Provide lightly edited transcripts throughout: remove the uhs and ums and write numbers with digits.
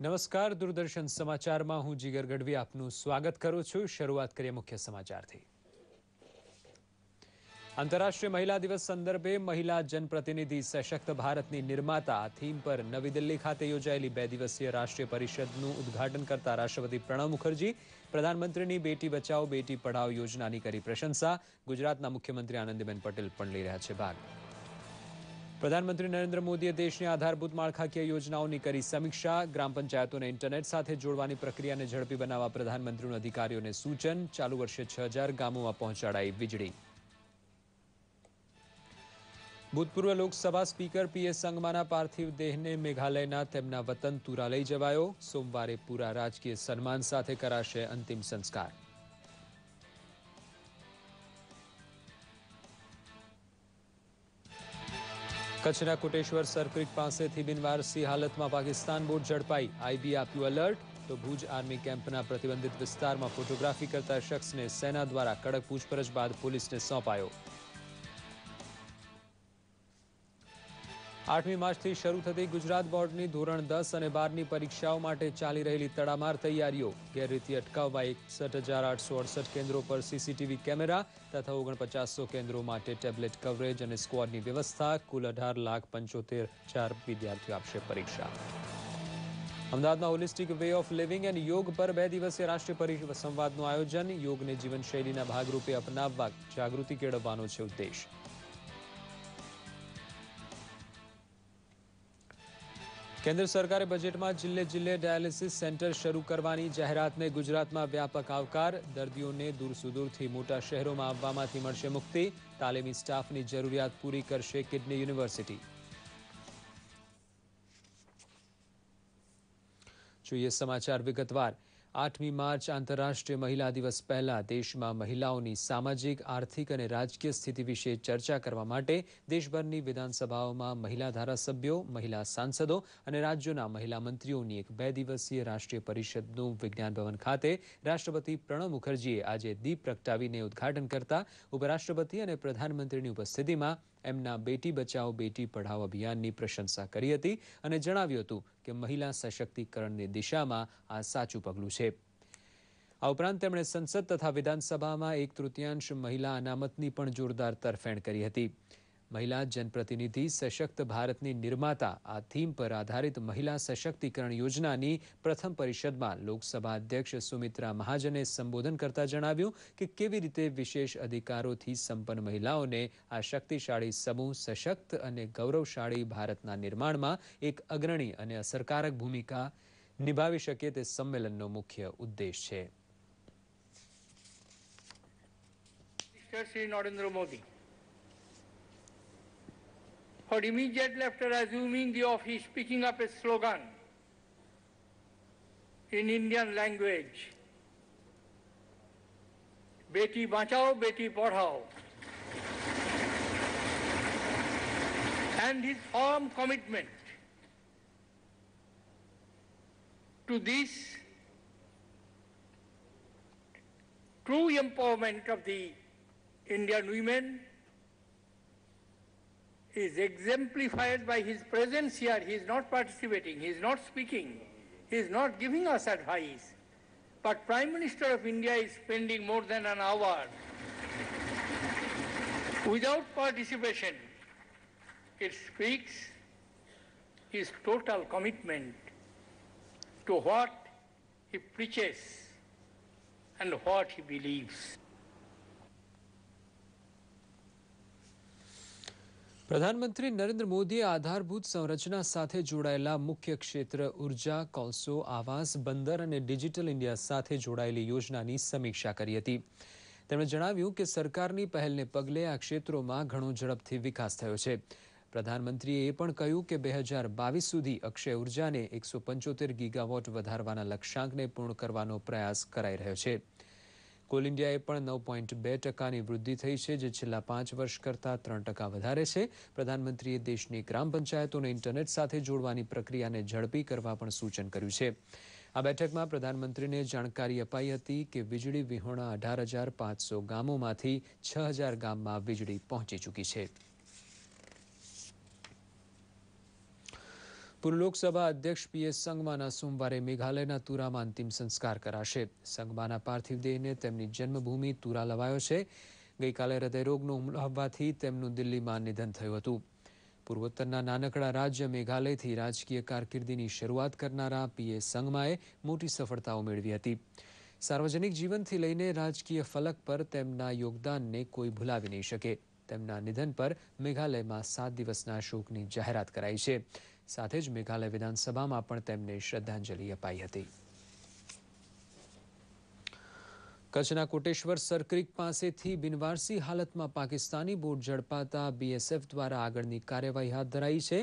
નમસ્કાર, દૂરદર્શન સમાચારમાં હું જીગર ગઢવી આપનું સ્વાગત કરું છું। શરૂઆત કરીએ મુખ્ય સમાચારથી। આંતરરાષ્ટ્રીય મહિલા દિવસ સંદર્ભે મહિલા જનપ્રતિનિધિ સશક્ત ભારતની નિર્માતા થીમ પર નવી દિલ્હી ખાતે યોજાયેલી 2 દિવસીય રાષ્ટ્રીય પરિષદનું ઉદ્ઘાટન કરતા રાષ્ટ્રપતિ પ્રણવ મુખર્જી પ્રધાનમંત્રીની બેટી બચાવો બેટી પઢાઓ યોજનાની કરી પ્રશંસા। ગુજરાતના મુખ્યમંત્રી આનંદીબેન પટેલ પણ લઈ રહ્યા છે ભાગ। પ્રધાનમંત્રી નરેન્દ્ર મોદીએ દેશની આધારભૂત માળખાકીય યોજનાઓની કરી સમીક્ષા। ગ્રામ પંચાયતોને ઇન્ટરનેટ સાથે જોડવાની પ્રક્રિયાને ઝડપી બનાવવા પ્રધાનમંત્રીનું અધિકારીઓને સૂચન। ચાલુ વર્ષે 6000 ગામોમાં પહોંચાડાઈ વીજળી। ભૂતપૂર્વ લોકસભા સ્પીકર પીએસ સંગમાના પાર્થિવ દેહને મેઘાલયના તેમના વતન તુરા લઈ જવાયો। સોમવારે પૂરા રાજકીય સન્માન સાથે કરાશે અંતિમ સંસ્કાર। કચ્છના કોટેશ્વર સર્કિટ પાસેથી બિનવારસી હાલતમાં પાકિસ્તાન બોટ ઝડપાઈ। આઈબીએ આપ્યું એલર્ટ તો ભુજ આર્મી કેમ્પના પ્રતિબંધિત વિસ્તારમાં ફોટોગ્રાફી કરતા શખ્સને સેના દ્વારા કડક પૂછપરછ બાદ પોલીસને સોંપાયો। 8મી માર્ચથી શરૂ થતી ગુજરાત બોર્ડની ધોરણ 10 અને 12ની પરીક્ષાઓ માટે ચાલી રહેલી તડામાર તૈયારીઓ। ગેરરીતિ અટકાવવા 61,868 કેન્દ્રો પર સીસીટીવી કેમેરા તથા 4900 કેન્દ્રો માટે ટેબ્લેટ કવરેજ અને સ્ક્વોડની વ્યવસ્થા। કુલ 18,75,000 વિદ્યાર્થીઓ આપશે પરીક્ષા। અમદાવાદમાં holistic way of living and યોગ પર 2 દિવસીય રાષ્ટ્રીય સંવાદનું આયોજન। યોગને જીવનશૈલીના ભાગરૂપે અપનાવવા જાગૃતિ કેળવવાનો છે ઉદ્દેશ। કેન્દ્ર સરકારે બજેટમાં જિલ્લે જિલ્લે ડાયાલિસિસ સેન્ટર શરૂ કરવાની જાહેરાતને ગુજરાતમાં વ્યાપક આવકાર। દર્દીઓને દૂર સુદૂરથી મોટા શહેરોમાં આવવામાંથી મળશે મુક્તિ। તાલીમી સ્ટાફની જરૂરિયાત પૂરી કરશે કિડની યુનિવર્સિટી। જોઈએ સમાચાર વિગતવાર। 8મી માર્ચ આંતરરાષ્ટ્રીય મહિલા દિવસ પહેલા દેશમાં મહિલાઓની સામાજિક, આર્થિક અને રાજકીય સ્થિતિ વિશે ચર્ચા કરવા માટે દેશભરની વિધાનસભાઓમાં મહિલા ધારાસભ્યો, મહિલા સાંસદો અને રાજ્યોના મહિલા મંત્રીઓની એક 2 દિવસીય રાષ્ટ્રીય પરિષદનું વિજ્ઞાન ભવન ખાતે રાષ્ટ્રપતિ પ્રણવ મુખર્જીએ આજે દીપ પ્રગટાવીને ઉદ્ઘાટન કરતા ઉપરાષ્ટ્રપતિ અને પ્રધાનમંત્રીની ઉપસ્થિતિમાં એમના બેટી બચાવો બેટી પઢાઓ અભિયાનની પ્રશંસા કરી હતી અને જણાવ્યું હતું કે મહિલા સશક્તિકરણની દિશામાં આ સાચું પગલું છે। આ ઉપરાંત તેમણે સંસદ તથા વિધાનસભામાં 1/3 મહિલા અનામતની પણ જોરદાર તરફેણ કરી હતી। મહિલા જનપ્રતિનિધિ સશક્ત ભારતની નિર્માતા આ થીમ પર આધારિત મહિલા સશક્તિકરણ યોજનાની પ્રથમ પરિષદમાં લોકસભા અધ્યક્ષ સુમિત્રા મહાજને સંબોધન કરતા જણાવ્યું કે કેવી રીતે વિશેષ અધિકારોથી સંપન્ન મહિલાઓને આ શક્તિશાળી સમૂહ સશક્ત અને ગૌરવશાળી ભારતના નિર્માણમાં એક અગ્રણી અને અસરકારક ભૂમિકા નિભાવી શકે તે સંમેલનનો મુખ્ય ઉદ્દેશ છે। Shri Narendra Modi, for immediately after assuming the office, picking up a slogan in Indian language, Beti Bachao, Beti Padhao, and his firm commitment to this true empowerment of the Indian women is exemplified by his presence here. He is not participating, he is not speaking, he is not giving us advice. But Prime Minister of India is spending more than an hour without participation. It speaks his total commitment to what he preaches and what he believes. પ્રધાનમંત્રી નરેન્દ્ર મોદીએ આધારભૂત સંરચના સાથે જોડાયેલા મુખ્ય ક્ષેત્ર ઉર્જા, કોલસો, આવાસ, બંદર અને ડિજિટલ ઇન્ડિયા સાથે જોડાયેલી યોજનાની સમીક્ષા કરી હતી। તેમણે જણાવ્યું કે સરકારની પહેલને પગલે આ ક્ષેત્રોમાં ઘણો ઝડપથી વિકાસ થયો છે। પ્રધાનમંત્રીએ એ પણ કહ્યું કે 2022 સુધી અક્ષય ઉર્જાને 175 ગીગાવોટ વધારવાના લક્ષ્યાંકને પૂર્ણ કરવાનો પ્રયાસ કરાઈ રહ્યો છે। કોલ ઇન્ડિયાએ પણ 9.2% વૃદ્ધિ થઈ છે, જે છેલ્લા 5 વર્ષ કરતાં 3% વધારે છે। પ્રધાનમંત્રીએ દેશની ગ્રામ પંચાયતોને ઇન્ટરનેટ સાથે જોડવાની પ્રક્રિયાને ઝડપી કરવા પણ સૂચન કર્યું છે। આ બેઠકમાં પ્રધાનમંત્રીને જાણકારી અપાઈ હતી કે વીજળી વિહોણા 18,500 ગામોમાંથી 6,000 ગામમાં વીજળી પહોંચી ચૂકી છે। પૂર્વ લોકસભા અધ્યક્ષ PS સંગમાના સોમવારે મેઘાલયના તુરામાં અંતિમ સંસ્કાર કરાશે. સંગમાના પાર્થિવ દેહને તેમની જન્મભૂમિ તુરા લવાયો છે. ગઈકાલે હૃદયરોગનો હુમલો આવવાથી તેમનું દિલ્હીમાં નિધન થયું હતું. પૂર્વોત્તરના નાનકડા રાજ્ય મેઘાલયથી રાજકીય કારકિર્દીની શરૂઆત કરનારા PS સંગમાએ મોટી સફળતાઓ મેળવી હતી. સાર્વજનિક જીવનથી લઈને રાજકીય ફલક પર તેમના યોગદાનને કોઈ ભૂલાવી નહીં શકે. તેમના નિધન પર મેઘાલયમાં 7 દિવસના શોકની જાહેરાત કરાઈ છે. સાથે જ મેઘાલય વિધાનસભામાં પણ તેમને શ્રદ્ધાંજલિ અપાઈ હતી. કચ્છના કોટેશ્વર સરક્રીક પાસેથી બિનવારસી હાલતમાં પાકિસ્તાની બોટ ઝડપાતા BSF દ્વારા આગળની કાર્યવાહી હાથ ધરાઈ છે.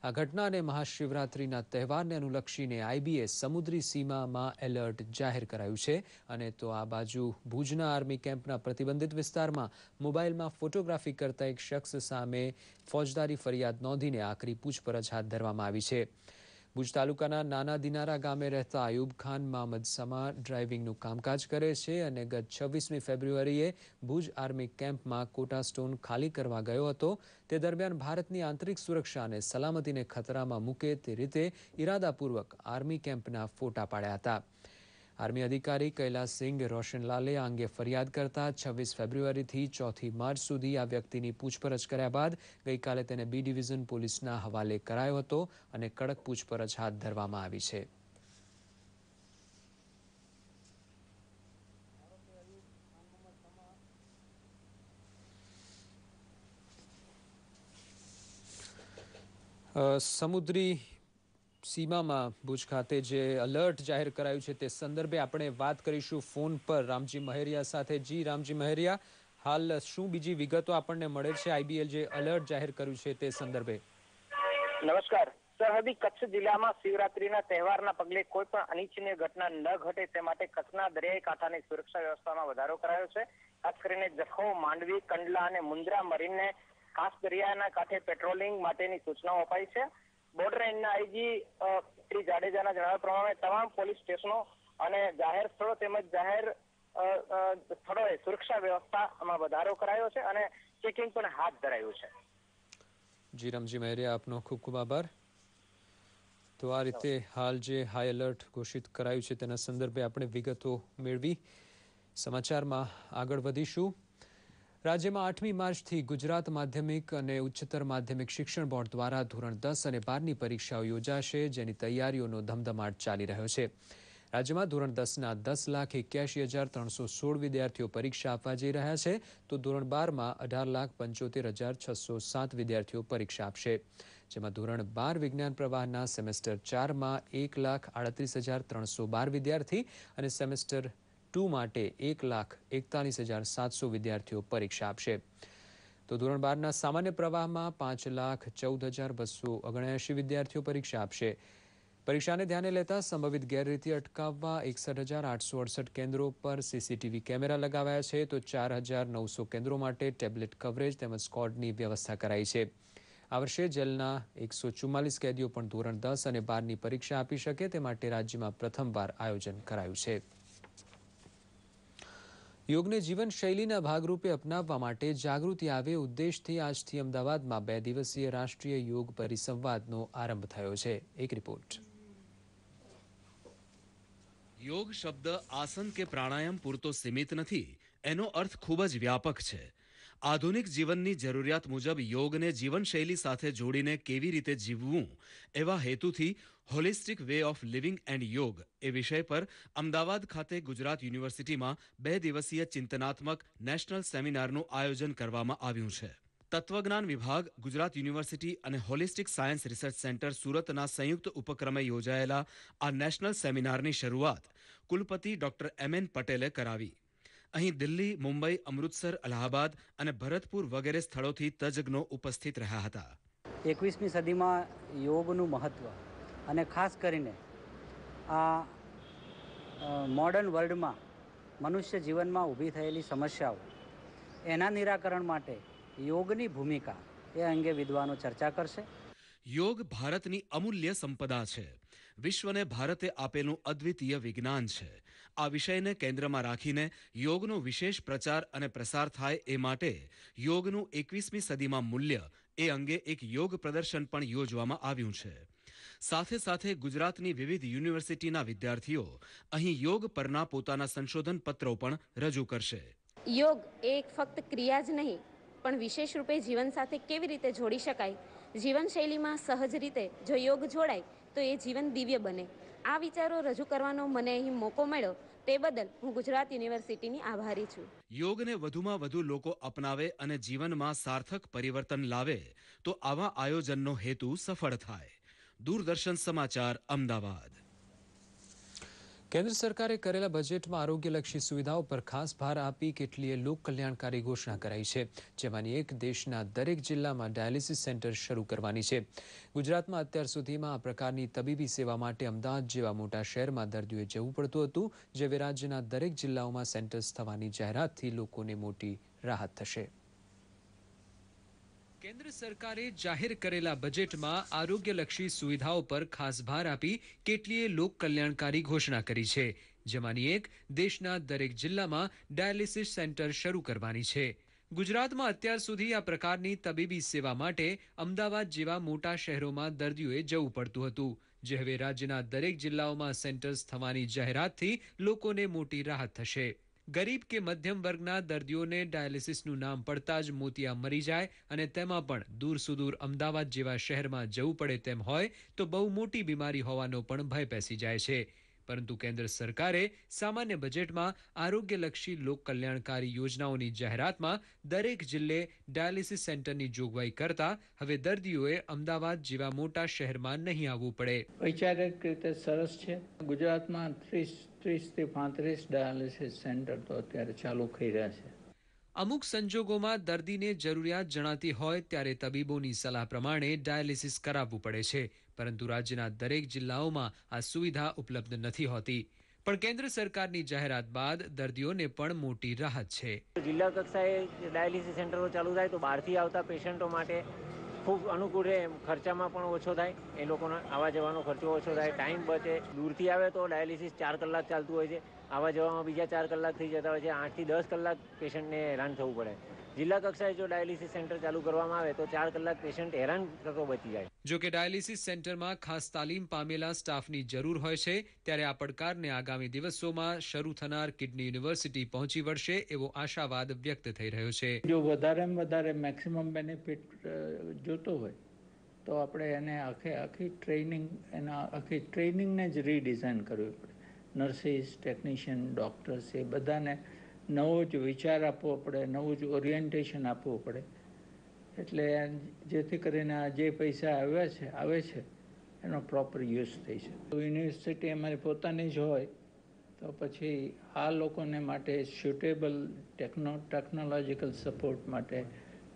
આ ઘટનાને મહાશિવરાત્રિના તહેવારને અનુલક્ષીને IBS સમુદ્રી સીમામાં એલર્ટ જાહેર કરાયું છે. અને તો આ બાજુ ભુજના આર્મી કેમ્પના પ્રતિબંધિત વિસ્તારમાં મોબાઈલમાં ફોટોગ્રાફી કરતા એક શખ્સ સામે ફોજદારી ફરિયાદ નોંધીને આકરી પૂછપરછ હાથ ધરવામાં આવી છે. ભુજ તાલુકાના નાના દિનારા ગામે રહેતા આયુબ ખાન મહમદ સમા ડ્રાઇવિંગનું કામકાજ કરે છે અને ગત 26મી ફેબ્રુઆરીએ ભુજ આર્મી કેમ્પમાં કોટા સ્ટોન ખાલી કરવા ગયો હતો. તે દરમિયાન ભારતની આંતરિક સુરક્ષા અને સલામતીને ખતરામાં મૂકે તે રીતે ઇરાદાપૂર્વક આર્મી કેમ્પના ફોટા પાડ્યા હતા. આર્મી અધિકારી કૈલાસસિંહ રોશનલાલે આ અંગે ફરિયાદ કરતા 26 ફેબ્રુઆરીથી 4 માર્ચ સુધી આ વ્યક્તિની પૂછપરછ કર્યા બાદ ગઈકાલે તેને B ડિવિઝન પોલીસના હવાલે કરાયો હતો અને કડક પૂછપરછ હાથ ધરવામાં આવી છે. સમુદ્રી સીમામાં ભુજ ખાતે જે એલર્ટ જાહેર કરાયું છે તે સંદર્ભે આપણે વાત કરીશું ફોન પર રામજી મહેરિયા સાથે. જી રામજી મહેરિયા, હાલ શું બીજી વિગતો આપણને મળે છે IBL જે એલર્ટ જાહેર કર્યું છે તે સંદર્ભે? નમસ્કાર. સરહદી કચ્છ જિલ્લામાં શિવરાત્રીના તહેવારના પગલે કોઈ પણ અનિચ્છનીય ઘટના ન ઘટે તે માટે કચ્છના દરિયાઈ કાંઠાની સુરક્ષા વ્યવસ્થામાં વધારો કરાયો છે. ખાસ કરીને જખૌ, માંડવી, કંડલા અને મુન્દ્રા મરીનને ખાસ દરિયાના કાંઠે પેટ્રોલિંગ માટેની સૂચનાઓ અપાઈ છે. બોર્ડર રેન્જના IG શ્રી જાડેજાના જણાવ્યા પ્રમાણે તમામ પોલીસ સ્ટેશનો અને જાહેર સ્થળો તેમજ જાહેર સ્થળોએ સુરક્ષા વ્યવસ્થામાં વધારો કરાયો છે અને ચેકિંગ પણ હાથ ધરાયું છે. જી રામજી મહેરિયા, આપનો ખૂબ ખૂબ આભાર. તો આ રીતે હાલ જે હાઈ એલર્ટ ઘોષિત કરાયું છે તેના સંદર્ભે આપણે વિગતો મેળવી. સમાચારમાં આગળ વધીશું. રાજ્યમાં 8મી માર્ચથી ગુજરાત માધ્યમિક અને ઉચ્ચતર માધ્યમિક શિક્ષણ બોર્ડ દ્વારા ધોરણ 10 અને 12ની પરીક્ષાઓ યોજાશે, જેની તૈયારીઓનો ધમધમાટ ચાલી રહ્યો છે. રાજ્યમાં ધોરણ 10ના 10,81,316 વિદ્યાર્થીઓ પરીક્ષા આપવા જઈ રહ્યા છે, તો ધોરણ 12માં 18,75,607 વિદ્યાર્થીઓ પરીક્ષા આપશે. જેમાં ધોરણ 12 વિજ્ઞાન પ્રવાહના સેમેસ્ટર 4માં 1,38,312 વિદ્યાર્થી અને સેમેસ્ટર 2 માટે 1,41,700 વિદ્યાર્થીઓ પરીક્ષા આપશે. તો ધોરણ 12ના સામાન્ય પ્રવાહમાં 5,14,279 વિદ્યાર્થીઓ પરીક્ષા આપશે. પરીક્ષાને ધ્યાને લેતા સંભવિત ગેરરીતિ અટકાવવા 61,868 કેન્દ્રો પર CCTV કેમેરા લગાવાયા છે, તો 4,900 કેન્દ્રો માટે ટેબ્લેટ કવરેજ તેમજ સ્કોડની વ્યવસ્થા કરાઈ છે. આ વર્ષે જેલના 144 કેદીઓ પણ ધોરણ 10 અને 12ની પરીક્ષા આપી શકે તે માટે રાજ્યમાં પ્રથમવાર આયોજન કરાયું છે. યોગને જીવનશૈલીના ભાગરૂપે અપનાવવા માટે જાગૃતિ આવે ઉદ્દેશથી આજથી અમદાવાદમાં 2 દિવસીય રાષ્ટ્રીય યોગ પરિસંવાદનો આરંભ થયો છે. એક રિપોર્ટ. યોગ શબ્દ આસન કે પ્રાણાયામ પૂરતો સીમિત નથી. એનો અર્થ ખૂબ જ વ્યાપક છે. આધુનિક જીવનની જરૂરિયાત મુજબ યોગને જીવનશૈલી સાથે જોડીને કેવી રીતે જીવવું એવા હેતુથી holistic way of living and યોગ એ વિષય પર અમદાવાદ ખાતે ગુજરાત યુનિવર્સિટીમાં 2 દિવસીય ચિંતનાત્મક નેશનલ સેમિનારનું આયોજન કરવામાં આવ્યું છે. તત્વજ્ઞાન વિભાગ, ગુજરાત યુનિવર્સિટી અને હોલિસ્ટિક સાયન્સ રિસર્ચ સેન્ટર સુરતના સંયુક્ત ઉપક્રમે યોજાયેલા આ નેશનલ સેમિનારની શરૂઆત કુલપતિ ડોક્ટર MN પટેલે કરાવી. અહીં દિલ્હી, મુંબઈ, અમૃતસર, અલ્હાબાદ અને ભરતપુર વગેરે સ્થળોથી તજજ્ઞો ઉપસ્થિત રહ્યા હતા. 21મી સદીમાં યોગનું મહત્ત્વ અને ખાસ કરીને આ મોડર્ન વર્લ્ડમાં મનુષ્ય જીવનમાં ઊભી થયેલી સમસ્યાઓ એના નિરાકરણ માટે યોગની ભૂમિકા એ અંગે વિદ્વાનો ચર્ચા કરશે. યોગ ભારતની અમૂલ્ય સંપદા છે. વિશ્વને ભારતે આપેલું અદ્વિતીય વિજ્ઞાન છે. આ વિષયને કેન્દ્રમાં રાખીને યોગનો વિશેષ પ્રચાર અને પ્રસાર થાય એ માટે યોગનું 21મી સદીમાં મૂલ્ય એ અંગે એક યોગ પ્રદર્શન પણ યોજવામાં આવ્યું છે. સાથે સાથે ગુજરાતની વિવિધ યુનિવર્સિટીના વિદ્યાર્થીઓ અહીં યોગ પરના પોતાના સંશોધન પત્રો પણ રજૂ કરશે. યોગ એ ફક્ત ક્રિયા જ નહીં પણ વિશેષ રૂપે જીવન સાથે કેવી રીતે જોડી શકાય, જીવનશૈલીમાં સહજ રીતે જો યોગ જોડાય તો એ જીવન દિવ્ય બને. આ વિચારો રજૂ કરવાનો મને અહીં મોકો મળ્યો તે બદલ હું ગુજરાત યુનિવર્સિટીની આભારી છું. યોગને વધુમાં વધુ લોકો અપનાવે અને જીવનમાં સાર્થક પરિવર્તન લાવે તો આવા આયોજનનો હેતુ સફળ થાય. દૂરદર્શન સમાચાર, અમદાવાદ. કેન્દ્ર સરકારે કરેલા બજેટમાં આરોગ્યલક્ષી સુવિધાઓ પર ખાસ ભાર આપી કેટલીય લોક કલ્યાણકારી ઘોષણા કરાઈ છે, જેમાંની એક દેશના દરેક જિલ્લામાં ડાયાલિસિસ સેન્ટર શરૂ કરવાની છે. ગુજરાતમાં અત્યાર સુધીમાં આ પ્રકારની તબીબી સેવા માટે અમદાવાદ જેવા મોટા શહેરમાં દર્દીઓએ જવું પડતું હતું, જે હવે રાજ્યના દરેક જિલ્લાઓમાં સેન્ટર્સ થવાની જાહેરાતથી લોકોને મોટી રાહત થશે. કેન્દ્ર સરકારે જાહેર કરેલા બજેટમાં આરોગ્યલક્ષી સુવિધાઓ પર ખાસ ભાર આપી કેટલીય લોક કલ્યાણકારી ઘોષણા કરી છે, જેમાંની એક દેશના દરેક જિલ્લામાં ડાયાલિસિસ સેન્ટર શરૂ કરવાની છે. ગુજરાતમાં અત્યાર સુધી આ પ્રકારની તબીબી સેવા માટે અમદાવાદ જેવા મોટા શહેરોમાં દર્દીઓએ જવું પડતું હતું, જે હવે રાજ્યના દરેક જિલ્લાઓમાં સેન્ટર્સ થવાની જાહેરાતથી લોકોને મોટી રાહત થશે. ગરીબ કે મધ્યમ વર્ગના દર્દીઓને ડાયાલિસિસનું નામ પડતા જ મોતિયા મરી જાય અને તેમાં પણ દૂર સુદૂર અમદાવાદ જેવા શહેરમાં જવું પડે તેમ હોય તો બહુ મોટી બીમારી હોવાનો પણ ભય પેસી જાય છે. પરંતુ કેન્દ્ર સરકારે સામાન્ય બજેટમાં આરોગ્યલક્ષી લોક કલ્યાણકારી યોજનાઓની જાહેરાતમાં દરેક જિલ્લે ડાયાલિસિસ સેન્ટરની જોગવાઈ કરતા હવે દર્દીઓએ અમદાવાદ જેવા મોટા શહેરમાં નહીં આવવું પડે. વૈચારિક રીતે સરસ છે. ગુજરાતમાં 30 થી 35 ડાયાલિસિસ સેન્ટર તો અત્યારે ચાલુ થઈ રહ્યા છે. અમુક સંજોગોમાં દર્દીને જરૂરિયાત જણાતી હોય ત્યારે તબીબોની સલાહ પ્રમાણે ડાયાલિસિસ કરાવવું પડે છે, પરંતુ રાજ્યના દરેક જિલ્લાઓમાં આ સુવિધા ઉપલબ્ધ નથી હોતી. પણ કેન્દ્ર સરકારની જાહેરાત બાદ દર્દીઓને પણ મોટી રાહત છે. જિલ્લા કક્ષાએ ડાયાલિસિસ સેન્ટરો ચાલુ થાય તો બહારથી આવતા પેશન્ટો માટે ખૂબ અનુકૂળ રહે, ખર્ચામાં પણ ઓછો થાય, એ લોકોનો આવવા જવાનો ખર્ચો ઓછો થાય, ટાઈમ બચે. દૂરથી આવે તો ડાયાલિસિસ 4 કલાક ચાલતું હોય છે, આવવા જવામાં બીજા 4 કલાક થઈ જતા હોય છે. 8 થી 10 કલાક પેશન્ટને હેરાન થવું પડે. જિલ્લા કક્ષાએ જો ડાયાલિસિસ સેન્ટર ચાલુ કરવામાં આવે તો 4 કલાક પેશન્ટ હેરાન થતો બચી જાય. જો કે ડાયાલિસિસ સેન્ટરમાં ખાસ તાલીમ પામેલા સ્ટાફની જરૂર હોય છે, ત્યારે આ પડકારને આગામી દિવસોમાં શરૂ થનાર કિડની યુનિવર્સિટી પહોંચી વળશે એવો આશાવાદ વ્યક્ત થઈ રહ્યો છે. જો વધારેમાં વધારે મેક્સિમમ બેનિફિટ જોતો હોય તો આપણે એને આખી ટ્રેનિંગને જ રીડિઝાઇન કરવી પડે. નર્સિસ, ટેકનિશિયન, ડૉક્ટર્સ એ બધાને નવો જ વિચાર આપવો પડે, નવું જ ઓરિએન્ટેશન આપવું પડે, એટલે જેથી કરીને જે પૈસા આવે છે એનો પ્રોપર યુઝ થઈ શકે. યુનિવર્સિટી અમારી પોતાની જ હોય તો પછી આ લોકોને માટે સ્યુટેબલ ટેકનોલોજીકલ સપોર્ટ માટે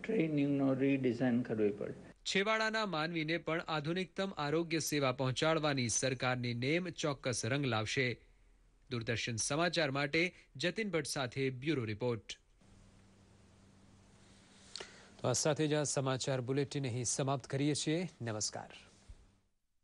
ટ્રેનિંગનો રીડિઝાઇન કરવી પડે. છેવાડાના માનવીને પણ આધુનિકતમ આરોગ્ય સેવા પહોંચાડવાની સરકારની નેમ ચોક્કસ રંગ લાવશે. દૂરદર્શન સમાચાર માટે જતીન ભટ્ટ સાથે બ્યુરો રિપોર્ટ. તો આ સાથે જ આ સમાચાર બુલેટિન અહીં સમાપ્ત કરીએ છીએ. નમસ્કાર.